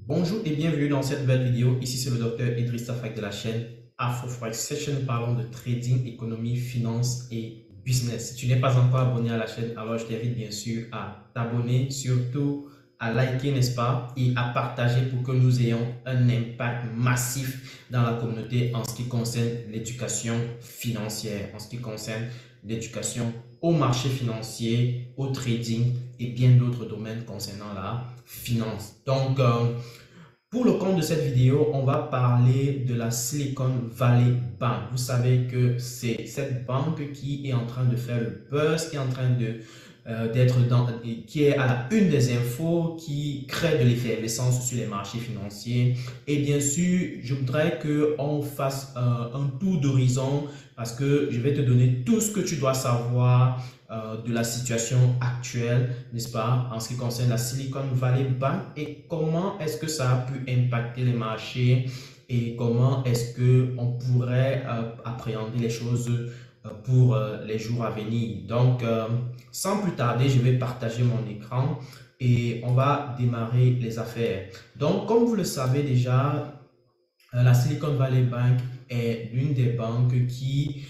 Bonjour et bienvenue dans cette nouvelle vidéo. Ici, c'est le docteur Idriss Safak de la chaîne AfroForex Session. Parlons de trading, économie, finance et business. Si tu n'es pas encore abonné à la chaîne, alors je t'invite bien sûr à t'abonner, surtout à liker, n'est-ce pas, et à partager pour que nous ayons un impact massif dans la communauté en ce qui concerne l'éducation financière, en ce qui concerne l'éducation au marché financier, au trading et bien d'autres domaines concernant la finance. Donc, pour le compte de cette vidéo, on va parler de la Silicon Valley Bank. Vous savez que c'est cette banque qui est en train de faire le buzz, qui est en train de qui est à la une des infos, qui crée de l'effervescence sur les marchés financiers. Et bien sûr, je voudrais qu'on fasse un tour d'horizon parce que je vais te donner tout ce que tu dois savoir de la situation actuelle, n'est-ce pas, en ce qui concerne la Silicon Valley Bank et comment est-ce que ça a pu impacter les marchés et comment est-ce qu'on pourrait appréhender les choses pour les jours à venir. Donc, sans plus tarder, je vais partager mon écran et on va démarrer les affaires. Donc, comme vous le savez déjà, la Silicon Valley Bank est l'une des banques qui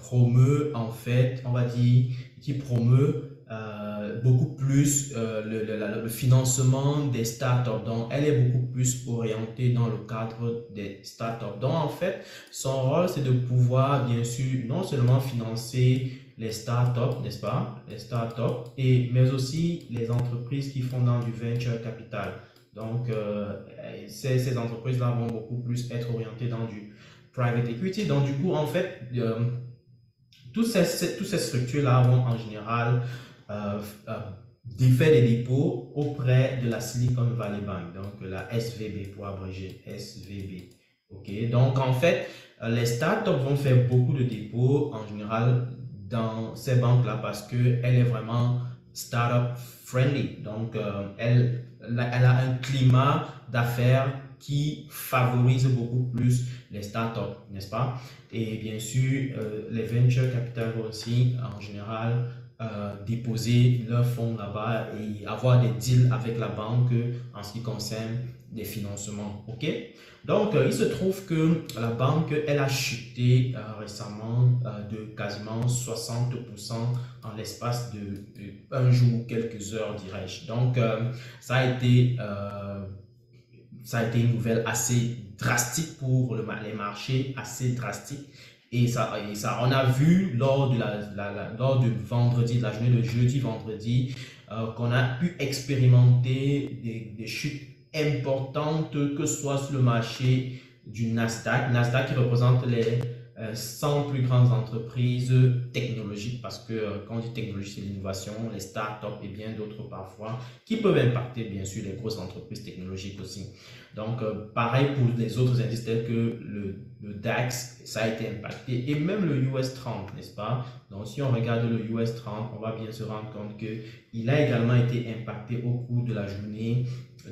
promeut, en fait, on va dire, qui promeut beaucoup plus le financement des startups. Donc, elle est beaucoup plus orientée dans le cadre des startups. Donc, en fait, son rôle, c'est de pouvoir, bien sûr, non seulement financer les startups, n'est-ce pas, les startups, mais aussi les entreprises qui font dans du venture capital. Donc, ces entreprises-là vont beaucoup plus être orientées dans du private equity. Donc, du coup, en fait, toutes ces structures-là vont en général euh, euh, faire des dépôts auprès de la Silicon Valley Bank, donc la SVB pour abréger, SVB. OK? Donc, en fait, les startups vont faire beaucoup de dépôts en général dans ces banques-là parce qu'elle est vraiment startup friendly. Donc, elle a un climat d'affaires qui favorise beaucoup plus les startups, n'est-ce pas? Et bien sûr, les venture capital vont aussi, en général, déposer leurs fonds là-bas et avoir des deals avec la banque en ce qui concerne des financements. OK? Donc, il se trouve que la banque, elle a chuté récemment de quasiment 60% en l'espace de un jour, quelques heures, dirais-je. Donc, ça a été une nouvelle assez drastique pour les marchés, assez drastique. On a vu lors lors de vendredi, de la journée de jeudi-vendredi, qu'on a pu expérimenter des chutes importantes, que ce soit sur le marché du Nasdaq. Nasdaq qui représente les 100 plus grandes entreprises technologiques, parce que quand on dit technologie, c'est l'innovation, les startups et bien d'autres parfois, qui peuvent impacter bien sûr les grosses entreprises technologiques aussi. Donc, pareil pour les autres indices tels que le DAX, ça a été impacté, et même le US 30, n'est-ce pas? Donc, si on regarde le US 30, on va bien se rendre compte qu'il a également été impacté au cours de la journée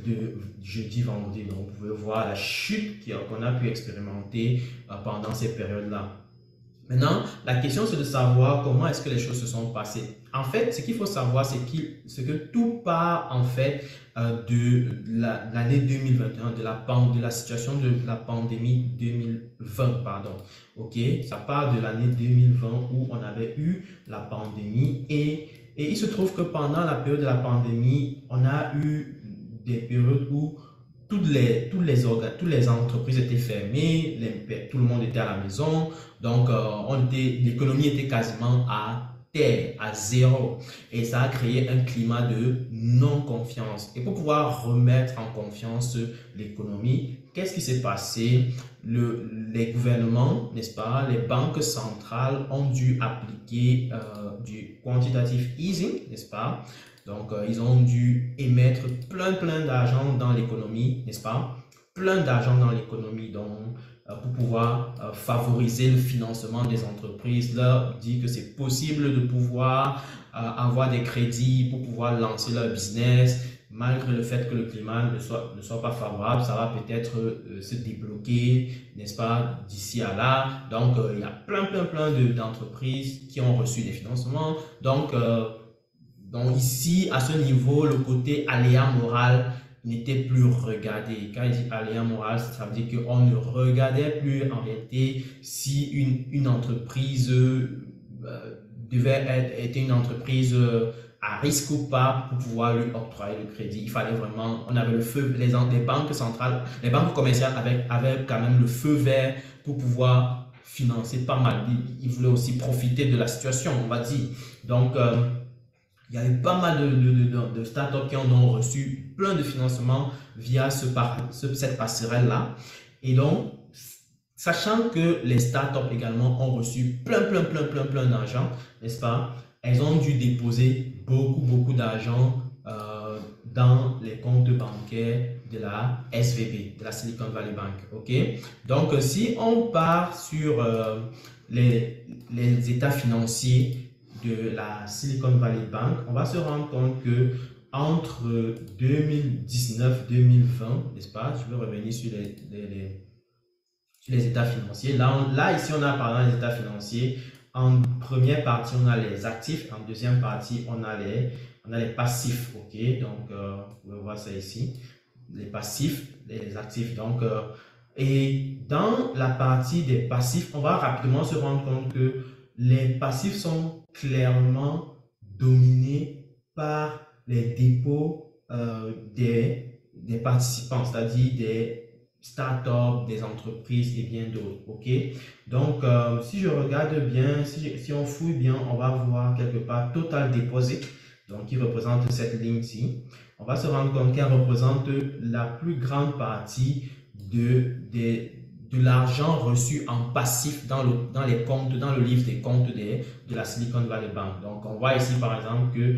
de jeudi-vendredi. Donc, vous pouvez voir la chute qu'on a pu expérimenter pendant ces périodes-là. Maintenant, la question c'est de savoir comment est-ce que les choses se sont passées. En fait, ce qu'il faut savoir, c'est que tout part en fait de l'année 2021, de la situation de la pandémie 2020, pardon. OK, ça part de l'année 2020 où on avait eu la pandémie et il se trouve que pendant la période de la pandémie, on a eu des périodes où toutes les entreprises étaient fermées, tout le monde était à la maison, donc l'économie était quasiment à terre, à zéro. Et ça a créé un climat de non-confiance. Et pour pouvoir remettre en confiance l'économie, qu'est-ce qui s'est passé? Les gouvernements, n'est-ce pas, les banques centrales ont dû appliquer du quantitative easing, n'est-ce pas? Donc, ils ont dû émettre plein d'argent dans l'économie, n'est-ce pas? Plein d'argent dans l'économie, donc, pour pouvoir favoriser le financement des entreprises, leur dire que c'est possible de pouvoir avoir des crédits pour pouvoir lancer leur business, malgré le fait que le climat ne soit pas favorable, ça va peut-être se débloquer, n'est-ce pas, d'ici à là. Donc, il y a plein d'entreprises qui ont reçu des financements. Donc ici, à ce niveau, le côté aléa moral n'était plus regardé. Quand il dit aléa moral, ça veut dire qu'on ne regardait plus en réalité si une entreprise était une entreprise à risque ou pas pour pouvoir lui octroyer le crédit. Il fallait vraiment, on avait le feu, les banques centrales, les banques commerciales avaient quand même le feu vert pour pouvoir financer pas mal. Ils voulaient aussi profiter de la situation, on va dire. Donc, il y a eu pas mal de startups qui en ont reçu plein de financements via cette passerelle-là. Et donc, sachant que les startups également ont reçu plein d'argent, n'est-ce pas? Elles ont dû déposer beaucoup d'argent dans les comptes bancaires de la SVB, de la Silicon Valley Bank. Ok? Donc, si on part sur les états financiers de la Silicon Valley Bank, on va se rendre compte que entre 2019-2020, n'est-ce pas? Je vais revenir sur les états financiers. Là, ici, on a par exemple les états financiers. En première partie, on a les actifs. En deuxième partie, on a les passifs. Ok, donc vous pouvez voir ça ici. Les passifs, les actifs. Donc, et dans la partie des passifs, on va rapidement se rendre compte que les passifs sont clairement dominés par les dépôts des participants, c'est-à-dire des startups, des entreprises et bien d'autres. Ok, donc si je regarde bien, si on fouille bien, on va voir quelque part Total Deposit, donc qui représente cette ligne-ci. On va se rendre compte qu'elle représente la plus grande partie de l'argent reçu en passif dans les comptes, dans le livre des comptes de la Silicon Valley Bank. Donc on voit ici par exemple que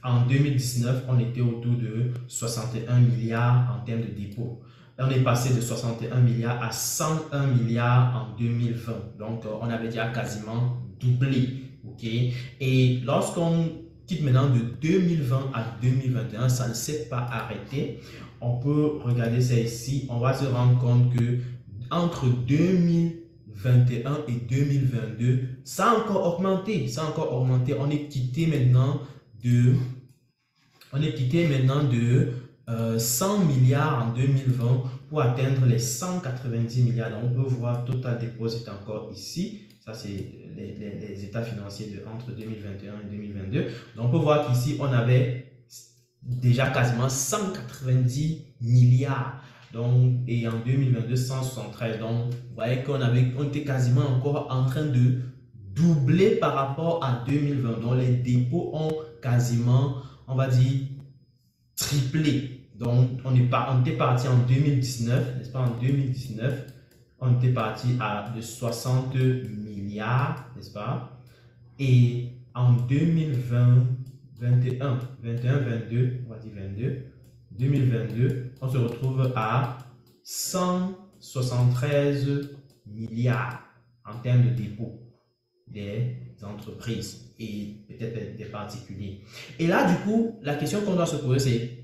en 2019, on était autour de 61 milliards en termes de dépôts. On est passé de 61 milliards à 101 milliards en 2020. Donc, on avait déjà quasiment doublé. Ok? Et lorsqu'on quitte maintenant de 2020 à 2021, ça ne s'est pas arrêté. On peut regarder ça ici. On va se rendre compte que entre 2021 et 2022, ça a encore augmenté. Ça a encore augmenté. On est quitté maintenant de 100 milliards en 2020 pour atteindre les 190 milliards. Donc, on peut voir Total Deposit encore ici. Ça, c'est les états financiers entre 2021 et 2022. Donc, on peut voir qu'ici, on avait déjà quasiment 190 milliards. Donc, et en 2022, 173. Donc, vous voyez qu'on était quasiment encore en train de doubler par rapport à 2020. Donc, les dépôts ont quasiment, on va dire, triplé. Donc, on était parti en 2019, n'est-ce pas? En 2019, on était parti de 60 milliards, n'est-ce pas? Et en 2020, 21, 22, on va dire 2022, on se retrouve à 173 milliards en termes de dépôt des entreprises et peut-être des particuliers. Et là, du coup, la question qu'on doit se poser, c'est,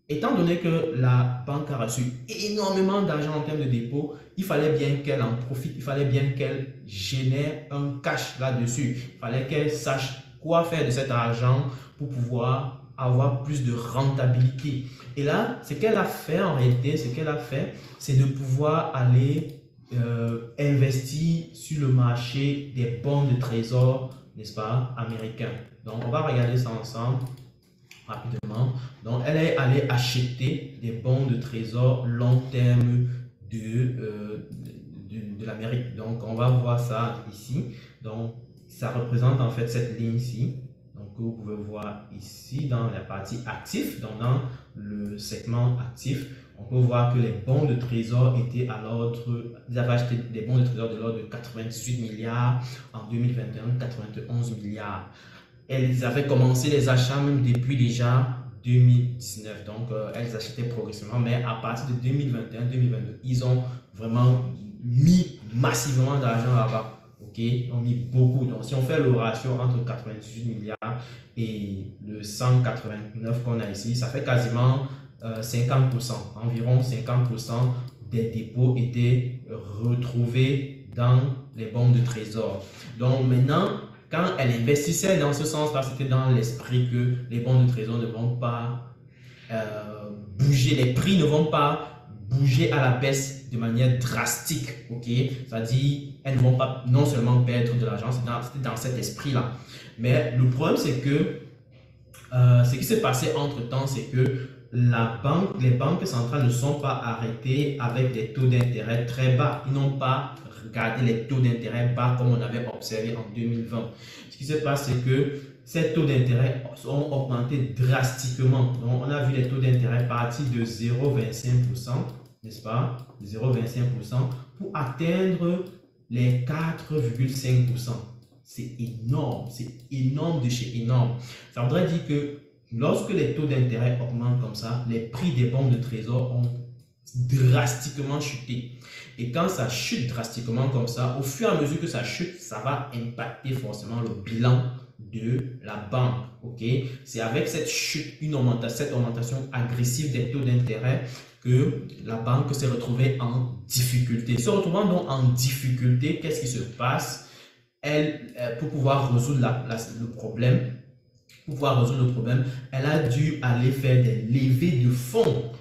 étant donné que la banque a reçu énormément d'argent en termes de dépôt, il fallait bien qu'elle en profite, il fallait bien qu'elle génère un cash là-dessus. Il fallait qu'elle sache quoi faire de cet argent pour pouvoir avoir plus de rentabilité. Et là, ce qu'elle a fait en réalité, c'est de pouvoir aller investir sur le marché des bons de trésor, n'est-ce pas, américains. Donc, on va regarder ça ensemble rapidement. Donc, elle est allée acheter des bons de trésor long terme de l'Amérique. Donc, on va voir ça ici. Donc, ça représente en fait cette ligne-ci. Donc, vous pouvez voir ici dans la partie actif, donc dans le segment actif. On peut voir que les bons de trésor étaient à l'ordre, ils avaient acheté des bons de trésor de l'ordre de 98 milliards en 2021, 91 milliards. Elles avaient commencé les achats même depuis déjà 2019. Donc, elles achetaient progressivement, mais à partir de 2021-2022, ils ont vraiment mis massivement d'argent là-bas. Ok, on a mis beaucoup. Donc, si on fait le ratio entre 98 milliards et le 189 qu'on a ici, ça fait quasiment 50%, environ 50% des dépôts étaient retrouvés dans les bons de trésor. Donc maintenant, quand elle investissait dans ce sens-là, c'était dans l'esprit que les bons de trésor ne vont pas bouger, les prix ne vont pas bouger à la baisse de manière drastique, ok? C'est-à-dire, elles ne vont pas non seulement perdre de l'argent, c'est dans cet esprit-là. Mais le problème, c'est que ce qui s'est passé entre-temps, c'est que les banques centrales ne sont pas arrêtées avec des taux d'intérêt très bas. Ils n'ont pas regardé les taux d'intérêt bas comme on avait observé en 2020. Ce qui se passe, c'est que ces taux d'intérêt ont augmenté drastiquement. Donc, on a vu les taux d'intérêt partir de 0,25%, n'est-ce pas? 0,25% pour atteindre les 4,5%. C'est énorme de chez énorme. Ça voudrait dire que lorsque les taux d'intérêt augmentent comme ça, les prix des bons de trésor ont drastiquement chuté. Et quand ça chute drastiquement comme ça, au fur et à mesure que ça chute, ça va impacter forcément le bilan de la banque. Okay? C'est avec cette chute, cette augmentation agressive des taux d'intérêt que la banque s'est retrouvée en difficulté. Se retrouvant donc en difficulté, qu'est-ce qui se passe? Pour pouvoir résoudre le problème, elle a dû aller faire des levées de fonds,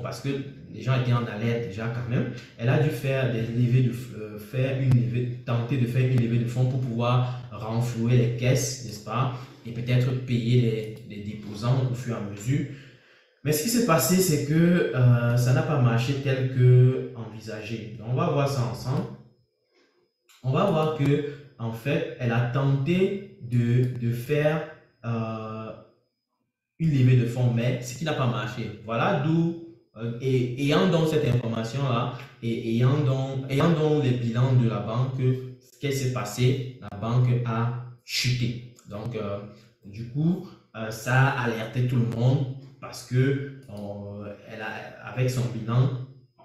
parce que les gens étaient en alerte déjà quand même. Elle a dû faire des levées tenter de faire une levée de fonds pour pouvoir renflouer les caisses, n'est-ce pas, et peut-être payer les déposants au fur et à mesure. Mais ce qui s'est passé, c'est que ça n'a pas marché tel que envisagé. Donc, on va voir ça ensemble. On va voir que en fait, elle a tenté de faire une levée de fonds, mais ce qui n'a pas marché. Voilà d'où, ayant donc cette information-là, et ayant donc les bilans de la banque, ce qui s'est passé, la banque a chuté. Donc, du coup, ça a alerté tout le monde parce que avec son bilan,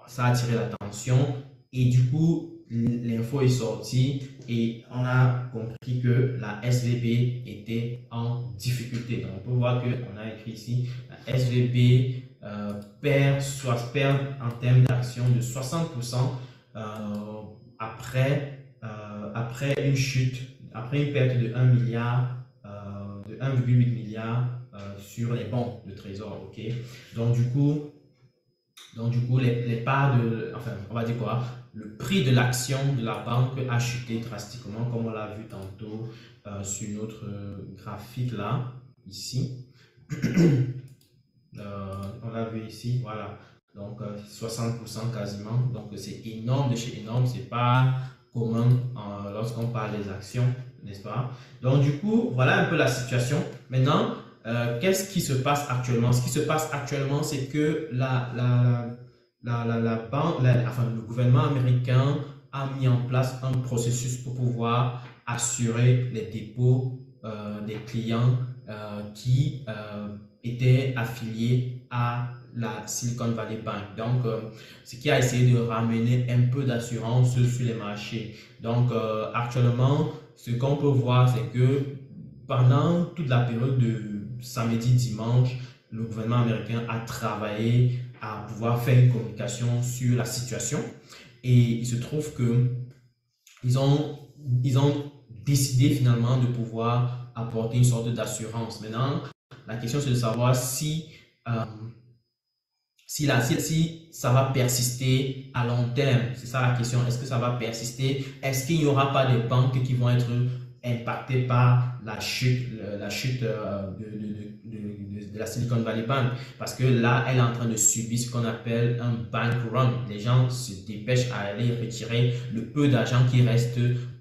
ça a attiré l'attention et du coup, l'info est sortie et on a compris que la SVB était en difficulté. Donc, on peut voir qu'on a écrit ici, la SVB perd en termes d'action de 60% après une chute, après une perte de 1 milliard, de 1,8 milliard sur les bons de trésor. Ok. Donc, du coup, les parts enfin, on va dire quoi? Le prix de l'action de la banque a chuté drastiquement, comme on l'a vu tantôt sur notre graphique là, ici. On l'a vu ici, voilà. Donc 60% quasiment. Donc c'est énorme de chez énorme. C'est pas commun lorsqu'on parle des actions, n'est-ce pas? Donc du coup, voilà un peu la situation. Maintenant, qu'est-ce qui se passe actuellement? Ce qui se passe actuellement, c'est que le gouvernement américain a mis en place un processus pour pouvoir assurer les dépôts des clients qui étaient affiliés à la Silicon Valley Bank. Donc, ce qui a essayé de ramener un peu d'assurance sur les marchés. Donc, actuellement, ce qu'on peut voir, c'est que pendant toute la période de samedi, dimanche, le gouvernement américain a travaillé à pouvoir faire une communication sur la situation et il se trouve que ils ont décidé finalement de pouvoir apporter une sorte d'assurance. Maintenant, la question c'est de savoir si ça va persister à long terme. C'est ça la question. Est-ce que ça va persister? Est-ce qu'il n'y aura pas des banques qui vont être impactées par la chute de la Silicon Valley Bank? Parce que là, elle est en train de subir ce qu'on appelle un bank run. Les gens se dépêchent à aller retirer le peu d'argent qui reste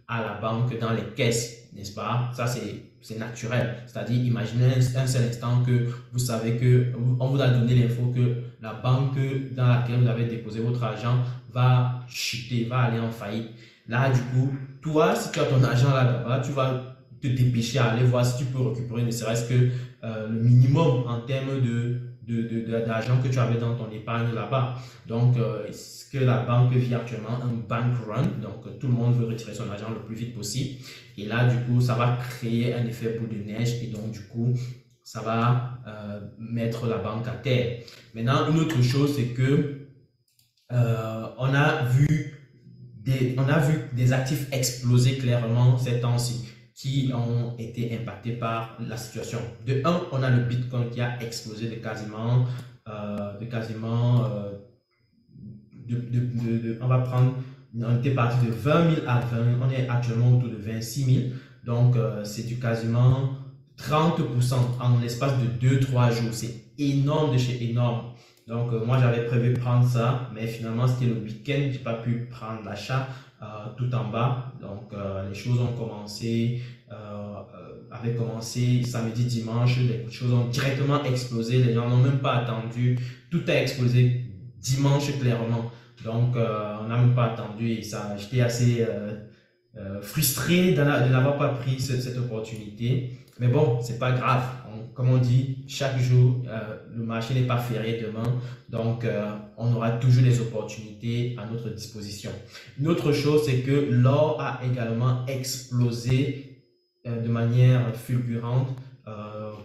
à la banque dans les caisses, n'est-ce pas? Ça, c'est naturel. C'est-à-dire, imaginez un seul instant que vous savez qu'on vous a donné l'info que la banque dans laquelle vous avez déposé votre argent va chuter, va aller en faillite. Là, du coup, toi, si tu as ton argent là-bas, tu vas te dépêcher à aller voir si tu peux récupérer ne serait-ce que le minimum en termes d'argent que tu avais dans ton épargne là-bas. Donc, ce que la banque vit actuellement, un bank run, donc tout le monde veut retirer son argent le plus vite possible. Et là, du coup, ça va créer un effet boule de neige et donc, du coup, ça va mettre la banque à terre. Maintenant, une autre chose, c'est que on a vu des actifs exploser clairement ces temps-ci. qui ont été impactés par la situation. De un, on a le Bitcoin qui a explosé on va prendre, on était parti de 20 000 à 20, on est actuellement autour de 26 000. Donc, c'est du quasiment 30% en l'espace de 2-3 jours. C'est énorme de chez énorme. Donc, moi, j'avais prévu prendre ça, mais finalement, c'était le week-end. Je n'ai pas pu prendre l'achat tout en bas. Donc, les choses ont commencé, avaient commencé samedi, dimanche. Les choses ont directement explosé. Les gens n'ont même pas attendu. Tout a explosé dimanche, clairement. Donc, on n'a même pas attendu et ça, j'étais assez frustré de n'avoir pas pris cette opportunité. Mais bon, c'est pas grave. Comme on dit, chaque jour, le marché n'est pas férié demain. Donc, on aura toujours des opportunités à notre disposition. Une autre chose, c'est que l'or a également explosé de manière fulgurante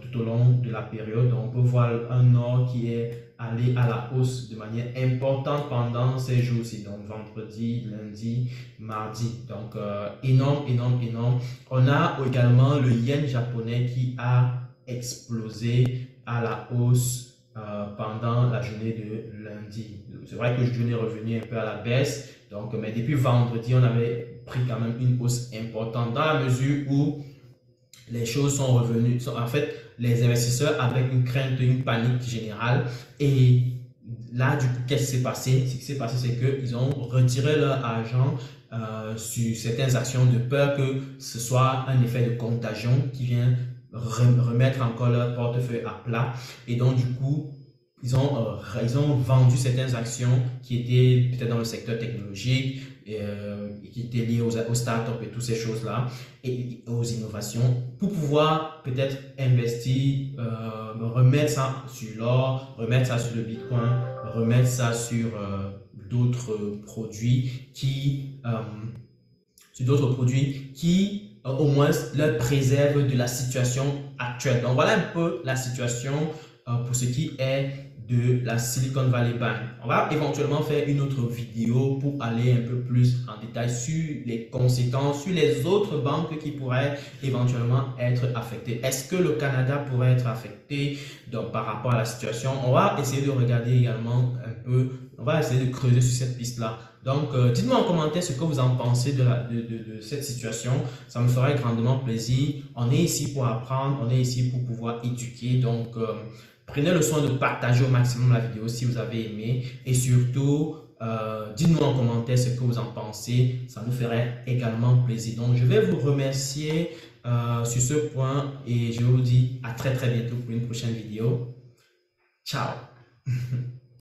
tout au long de la période. On peut voir un or qui est allé à la hausse de manière importante pendant ces jours-ci, donc vendredi, lundi, mardi. Donc, énorme, énorme, énorme. On a également le yen japonais qui a explosé à la hausse pendant la journée de lundi. C'est vrai que je est revenu un peu à la baisse, donc, mais depuis vendredi, on avait pris quand même une hausse importante dans la mesure où les choses sont revenues. En fait, les investisseurs avaient une crainte, une panique générale. Et là, du coup, qu'est-ce qui s'est passé? Ce qui s'est passé, c'est qu'ils ont retiré leur argent sur certaines actions de peur que ce soit un effet de contagion qui vient remettre encore leur portefeuille à plat. Et donc, du coup, ils ont vendu certaines actions qui étaient peut-être dans le secteur technologique, qui étaient liées aux startups et toutes ces choses-là, et aux innovations, pour pouvoir peut-être investir, remettre ça sur l'or, remettre ça sur le Bitcoin, remettre ça sur d'autres produits qui, au moins leur préservent de la situation actuelle. Donc voilà un peu la situation pour ce qui est de la Silicon Valley Bank. On va éventuellement faire une autre vidéo pour aller un peu plus en détail sur les conséquences, sur les autres banques qui pourraient éventuellement être affectées. Est-ce que le Canada pourrait être affecté donc, par rapport à la situation? On va essayer de regarder également un peu, on va essayer de creuser sur cette piste-là. Donc, dites-moi en commentaire ce que vous en pensez de cette situation. Ça me ferait grandement plaisir. On est ici pour apprendre, on est ici pour pouvoir éduquer. Donc, prenez le soin de partager au maximum la vidéo si vous avez aimé. Et surtout, dites-nous en commentaire ce que vous en pensez. Ça nous ferait également plaisir. Donc, je vais vous remercier sur ce point et je vous dis à très très bientôt pour une prochaine vidéo. Ciao!